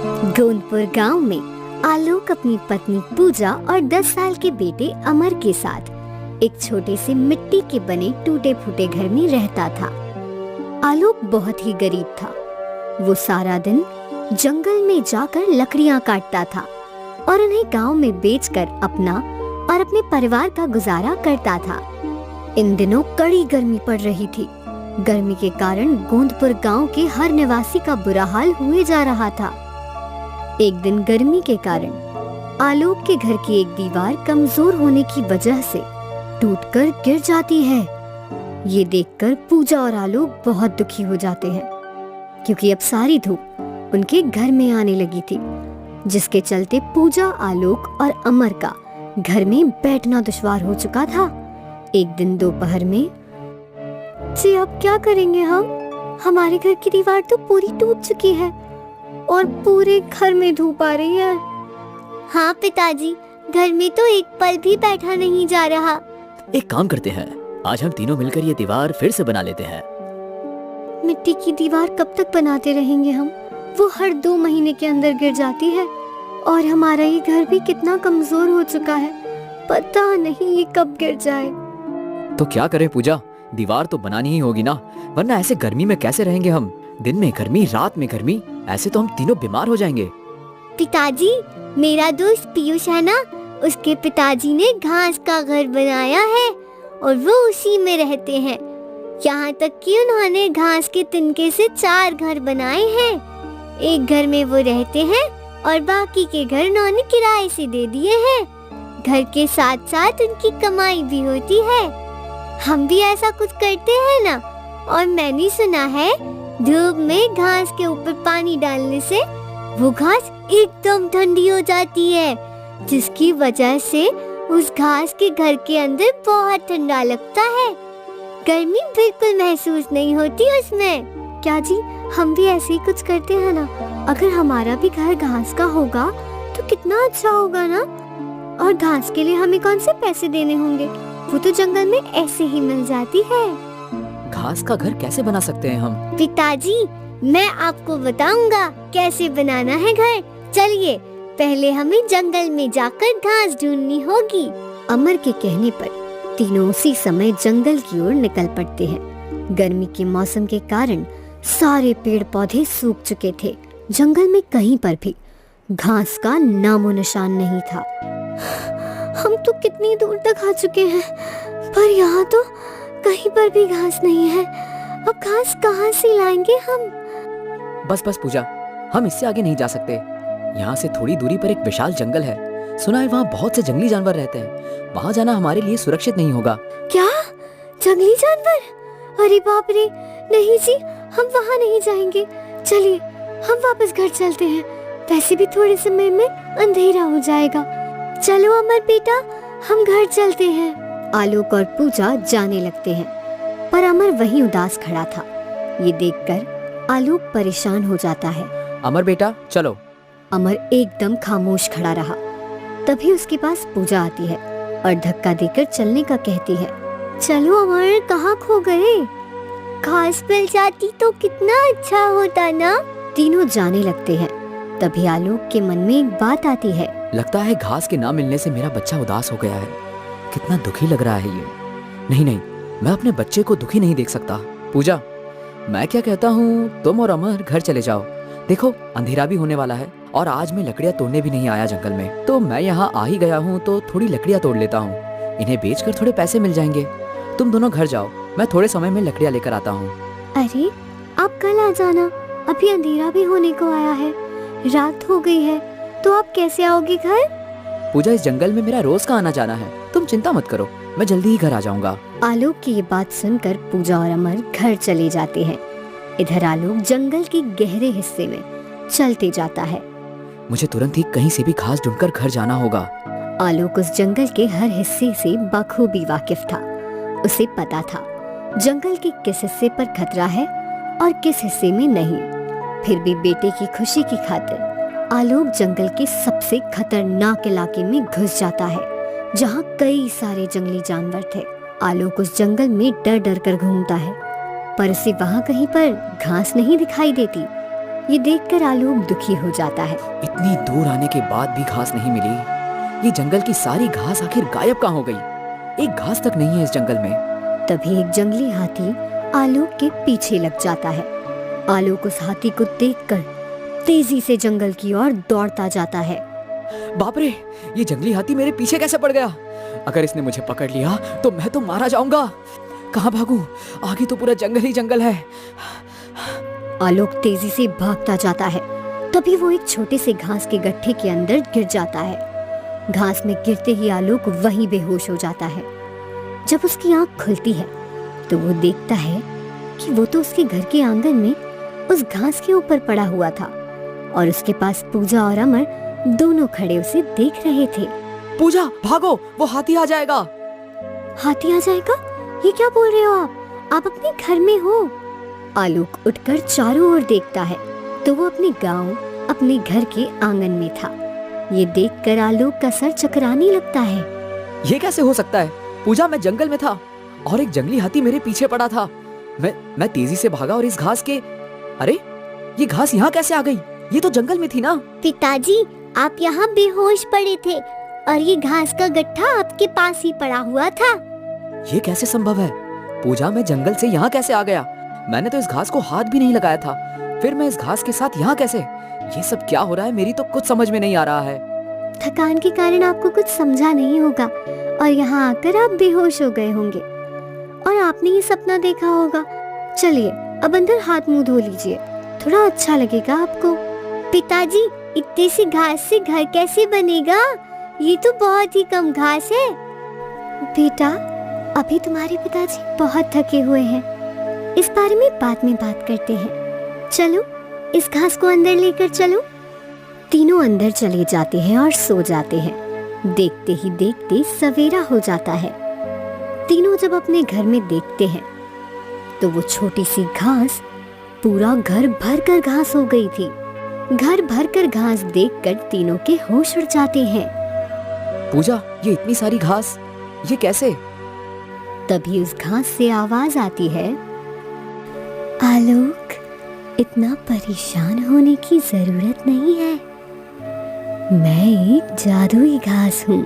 गोंदपुर गांव में आलोक अपनी पत्नी पूजा और 10 साल के बेटे अमर के साथ एक छोटे से मिट्टी के बने टूटे फूटे घर में रहता था। आलोक बहुत ही गरीब था। वो सारा दिन जंगल में जाकर लकड़ियां काटता था और उन्हें गांव में बेचकर अपना और अपने परिवार का गुजारा करता था। इन दिनों कड़ी गर्मी पड़ रही थी। गर्मी के कारण गोंदपुर गांव के हर निवासी का बुरा हाल हुए जा रहा था। एक दिन गर्मी के कारण आलोक के घर की एक दीवार कमजोर होने की वजह से टूटकर गिर जाती है। ये देखकर पूजा और आलोक बहुत दुखी हो जाते हैं, क्योंकि अब सारी धूप उनके घर में आने लगी थी, जिसके चलते पूजा, आलोक और अमर का घर में बैठना दुश्वार हो चुका था। एक दिन दोपहर में, जी अब क्या करेंगे हम? हमारे घर की दीवार तो पूरी टूट चुकी है और पूरे घर में धूप आ रही है। हाँ पिताजी, घर में तो एक पल भी बैठा नहीं जा रहा। एक काम करते हैं, आज हम तीनों मिलकर ये दीवार फिर से बना लेते हैं। मिट्टी की दीवार कब तक बनाते रहेंगे हम? वो हर 2 महीने के अंदर गिर जाती है और हमारा ये घर भी कितना कमजोर हो चुका है। पता नहीं ये कब गिर जाए। तो क्या करें पूजा, दीवार तो बनानी ही होगी ना, वरना ऐसे गर्मी में कैसे रहेंगे हम? दिन में गर्मी, रात में गर्मी, ऐसे तो हम तीनों बीमार हो जाएंगे। पिताजी, मेरा दोस्त पीयूष है ना, उसके पिताजी ने घास का घर बनाया है और वो उसी में रहते हैं। यहाँ तक कि उन्होंने घास के तिनके से 4 घर बनाए हैं। एक घर में वो रहते हैं और बाकी के घर उन्होंने किराए से दे दिए हैं। घर के साथ साथ उनकी कमाई भी होती है। हम भी ऐसा कुछ करते हैं ना। और मैंने सुना है धूप में घास के ऊपर पानी डालने से वो घास एकदम ठंडी हो जाती है, जिसकी वजह से उस घास के घर के अंदर बहुत ठंडा लगता है। गर्मी बिल्कुल महसूस नहीं होती उसमें। क्या जी, हम भी ऐसे ही कुछ करते हैं ना। अगर हमारा भी घर घास का होगा तो कितना अच्छा होगा ना। और घास के लिए हमें कौन से पैसे देने होंगे? वो तो जंगल में ऐसे ही मिल जाती है। घास का घर कैसे बना सकते हैं हम? पिताजी, मैं आपको बताऊंगा कैसे बनाना है घर। चलिए, पहले हमें जंगल में जाकर घास ढूंढनी होगी। अमर के कहने पर तीनों उसी समय जंगल की ओर निकल पड़ते हैं। गर्मी के मौसम के कारण सारे पेड़ पौधे सूख चुके थे। जंगल में कहीं पर भी घास का नामो निशान नहीं था। हम तो कितनी दूर तक आ चुके हैं, पर यहाँ तो कहीं पर भी घास नहीं है। अब घास कहाँ से लाएंगे हम? बस बस पूजा, हम इससे आगे नहीं जा सकते। यहाँ से थोड़ी दूरी पर एक विशाल जंगल है। सुना है वहाँ बहुत से जंगली जानवर रहते हैं। वहाँ जाना हमारे लिए सुरक्षित नहीं होगा। क्या? जंगली जानवर? अरे बाप रे, नहीं जी, हम वहाँ नहीं जाएंगे। चलिए, हम वापस घर चलते हैं। वैसे भी थोड़े समय में अंधेरा हो जाएगा। चलो अमर बेटा, हम घर चलते हैं। आलोक और पूजा जाने लगते हैं, पर अमर वहीं उदास खड़ा था। ये देखकर आलोक परेशान हो जाता है। अमर बेटा, चलो। अमर एकदम खामोश खड़ा रहा। तभी उसके पास पूजा आती है और धक्का देकर चलने का कहती है। चलो अमर, कहाँ खो गए? घास मिल जाती तो कितना अच्छा होता ना। तीनों जाने लगते हैं। तभी आलोक के मन में एक बात आती है। लगता है घास के ना मिलने से मेरा बच्चा उदास हो गया है। कितना दुखी लग रहा है ये। नहीं नहीं, मैं अपने बच्चे को दुखी नहीं देख सकता। पूजा, मैं क्या कहता हूँ, तुम और अमर घर चले जाओ। देखो, अंधेरा भी होने वाला है और आज मैं लकड़ियाँ तोड़ने भी नहीं आया जंगल में। तो मैं यहाँ आ ही गया हूँ तो थोड़ी लकड़ियाँ तोड़ लेता हूँ। इन्हें बेचकर थोड़े पैसे मिल जाएंगे। तुम दोनों घर जाओ, मैं थोड़े समय में लकड़ियाँ लेकर आता हूँ। अरे, आप कल आ जाना। अभी अंधेरा भी होने को आया है, रात हो गई है, तो आप कैसे आओगे घर? पूजा, इस जंगल में मेरा रोज का आना जाना है, तुम चिंता मत करो, मैं जल्दी ही घर आ जाऊंगा। आलोक की ये बात सुनकर पूजा और अमर घर चले जाते हैं। इधर आलोक जंगल के गहरे हिस्से में चलते जाता है। मुझे तुरंत ही कहीं से भी घास ढूंढकर घर जाना होगा। आलोक उस जंगल के हर हिस्से से बखूबी वाकिफ था। उसे पता था जंगल के किस हिस्से पर खतरा है और किस हिस्से में नहीं। फिर भी बेटे की खुशी की खातिर आलोक जंगल के सबसे खतरनाक इलाके में घुस जाता है, जहाँ कई सारे जंगली जानवर थे। आलोक उस जंगल में डर डर कर घूमता है, पर उसे वहाँ कहीं पर घास नहीं दिखाई देती। ये देखकर आलोक दुखी हो जाता है। इतनी दूर आने के बाद भी घास नहीं मिली। ये जंगल की सारी घास आखिर गायब कहाँ हो गई? एक घास तक नहीं है इस जंगल में। तभी एक जंगली हाथी आलोक के पीछे लग जाता है। आलोक उस हाथी को देखकर तेजी से जंगल की ओर दौड़ता जाता है। बाप रे, ये जंगली हाथी मेरे पीछे कैसे पड़ गया? अगर इसने मुझे पकड़ लिया तो मैं तो मारा जाऊंगा। कहाँ भागूं? आगे तो पूरा जंगल ही जंगल है। आलोक तेजी से भागता जाता है। तभी वो एक छोटे से घास के गड्ढे के अंदर गिर जाता है। घास में गिरते ही आलोक वहीं बेहोश हो जाता है। जब उसकी आंख खुलती है तो वो देखता है कि वो तो उसके घर के आंगन में उस घास के ऊपर पड़ा हुआ था और उसके पास पूजा और अमर दोनों खड़े उसे देख रहे थे। पूजा, भागो, वो हाथी आ जाएगा। हाथी आ जाएगा? ये क्या बोल रहे हो आप? आप अपने घर में हो। आलोक उठकर चारों ओर देखता है तो वो अपने गांव, अपने घर के आंगन में था। ये देखकर आलोक का सर चकराने लगता है। ये कैसे हो सकता है? पूजा, मैं जंगल में था और एक जंगली हाथी मेरे पीछे पड़ा था। मैं तेजी से भागा और इस घास के, अरे ये घास यहाँ कैसे आ गई? ये तो जंगल में थी ना। पिताजी, आप यहाँ बेहोश पड़े थे और ये घास का गट्ठा आपके पास ही पड़ा हुआ था। ये कैसे संभव है? पूजा, मैं जंगल से यहाँ कैसे आ गया? मैंने तो इस घास को हाथ भी नहीं लगाया था। फिर मैं इस घास के साथ यहाँ कैसे? ये सब क्या हो रहा है? मेरी तो कुछ समझ में नहीं आ रहा है। थकान के कारण आपको कुछ समझा नहीं होगा और यहाँ आकर आप बेहोश हो गए होंगे और आपने ये सपना देखा होगा। चलिए अब अंदर हाथ मुंह धो लीजिए, थोड़ा अच्छा लगेगा आपको। पिताजी, इतने सी घास से घर कैसे बनेगा? ये तो बहुत ही कम घास है। बेटा, अभी तुम्हारे पिताजी बहुत थके हुए हैं, इस बारे में बाद में बात करते हैं। चलो इस घास को अंदर लेकर चलो। तीनों अंदर चले जाते हैं और सो जाते हैं। देखते ही देखते सवेरा हो जाता है। तीनों जब अपने घर में देखते हैं तो वो छोटी सी घास पूरा घर भर कर घास हो गई थी। घर भर कर घास देखकर तीनों के होश उड़ जाते हैं। पूजा, ये इतनी सारी घास, ये कैसे? तभी उस घास से आवाज आती है, आलोक, इतना परेशान होने की जरूरत नहीं है। मैं एक जादुई घास हूँ।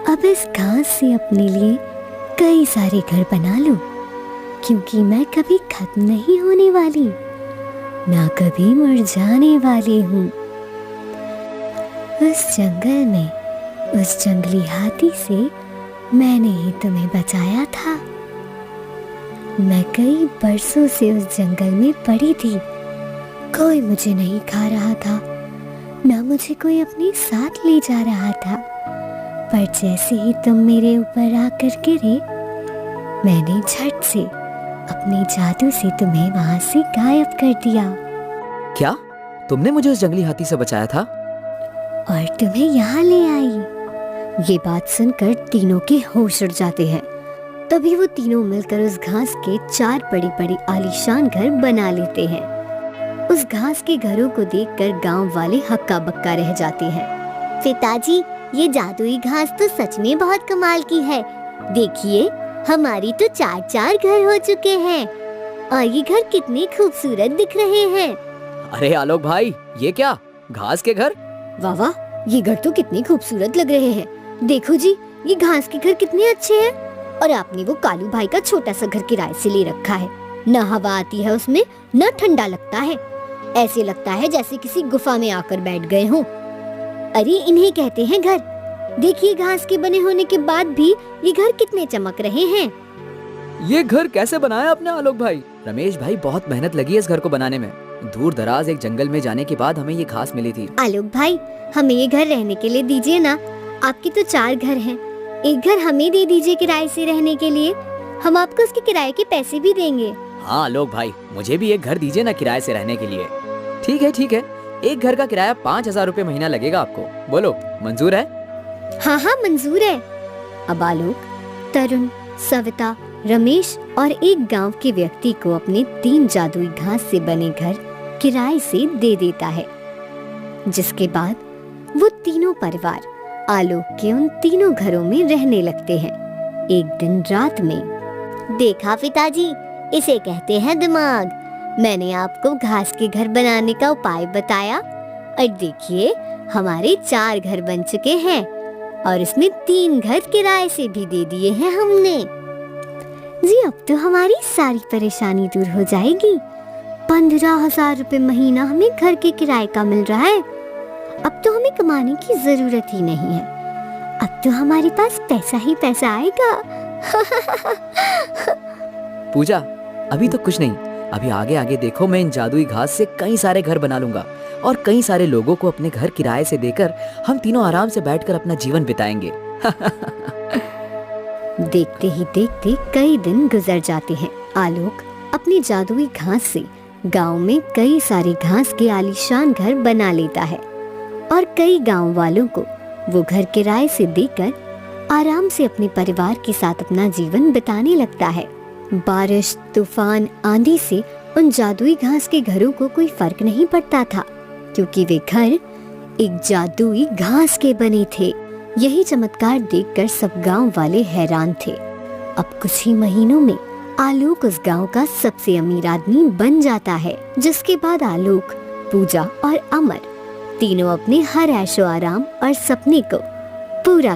अब इस घास से अपने लिए कई सारे घर बना लो, क्योंकि मैं कभी खत्म नहीं होने वाली, ना कभी मुरझाने वाली हूँ। उस जंगल में उस जंगली हाथी से मैंने ही तुम्हें बचाया था। मैं कई बरसों से उस जंगल में पड़ी थी। कोई मुझे नहीं खा रहा था, ना मुझे कोई अपने साथ ले जा रहा था। पर जैसे ही तुम मेरे ऊपर आकर गिरे, मैंने झट से अपने जादू से तुम्हें वहां से गायब कर दिया। क्या तुमने मुझे उस जंगली हाथी से बचाया था? और तुम्हें यहाँ ले आई। ये बात सुनकर तीनों के होश उड़ जाते हैं। तभी वो तीनों मिलकर उस घास के 4 बड़ी बड़ी आलीशान घर बना लेते हैं। उस घास के घरों को देखकर गांव वाले हक्का बक्का रह जाते हैं। पिताजी, ये जादुई घास तो सच में बहुत कमाल की है। देखिए, हमारी तो 4-4 घर हो चुके हैं और ये घर कितने खूबसूरत दिख रहे हैं। अरे आलोक भाई, ये क्या घास के घर? वाह वाह, ये घर तो कितने खूबसूरत लग रहे हैं। देखो जी, ये घास के घर कितने अच्छे हैं। और आपने वो कालू भाई का छोटा सा घर किराए से ले रखा है। न हवा आती है उसमें, न ठंडा लगता है। ऐसे लगता है जैसे किसी गुफा में आकर बैठ गए हों। अरे इन्हें कहते हैं घर। देखिए, घास के बने होने के बाद भी ये घर कितने चमक रहे हैं। ये घर कैसे बनाया आपने आलोक भाई? रमेश भाई, बहुत मेहनत लगी है इस घर को बनाने में। दूर दराज एक जंगल में जाने के बाद हमें ये घास मिली थी। आलोक भाई, हमें ये घर रहने के लिए दीजिए ना। आपके तो 4 घर हैं, एक घर हमें दे दीजिए किराए से रहने के लिए। हम आपको उसके किराए के पैसे भी देंगे। हाँ आलोक भाई, मुझे भी एक घर दीजिए ना किराए से रहने के लिए। ठीक है ठीक है, एक घर का किराया 5,000 रुपए महीना लगेगा आपको। बोलो, मंजूर है? हाँ हाँ, मंजूर है। अब आलोक, तरुण, सविता, रमेश और एक गांव के व्यक्ति को अपने 3 जादुई घास से बने घर किराए से दे देता है। जिसके बाद वो तीनों परिवार आलोक के उन तीनों घरों में रहने लगते हैं। एक दिन रात में, देखा पिताजी, इसे कहते हैं दिमाग। मैंने आपको घास के घर बनाने का उपाय बताया और देखिए हमारे 4 घर बन चुके हैं और इसमें 3 घर किराए से भी दे दिए हैं हमने। जी अब तो हमारी सारी परेशानी दूर हो जाएगी। 15,000 रुपए महीना हमें घर के किराए का मिल रहा है। अब तो हमें कमाने की जरूरत ही नहीं है। अब तो हमारे पास पैसा ही पैसा आएगा। पूजा अभी तो कुछ नहीं, अभी आगे आगे देखो, मैं इन जादुई घास से कई सारे घर बना लूंगा और कई सारे लोगों को अपने घर किराए से देकर हम तीनों आराम से बैठकर अपना जीवन बिताएंगे। देखते ही देखते कई दिन गुजर जाते हैं। आलोक अपनी जादुई घास से गांव में कई सारे घास के आलीशान घर बना लेता है और कई गांव वालों को वो घर किराए से देकर आराम से अपने परिवार के साथ अपना जीवन बिताने लगता है। बारिश, तूफान, आंधी से उन जादुई घास के घरों को कोई फर्क नहीं पड़ता था, क्योंकि वे घर एक जादुई घास के बने थे। यही चमत्कार देखकर सब गांव वाले हैरान थे। अब कुछ ही महीनों में आलोक उस गांव का सबसे अमीर आदमी बन जाता है, जिसके बाद आलोक, पूजा और अमर तीनों अपने हर ऐशो आराम और सपने को पूरा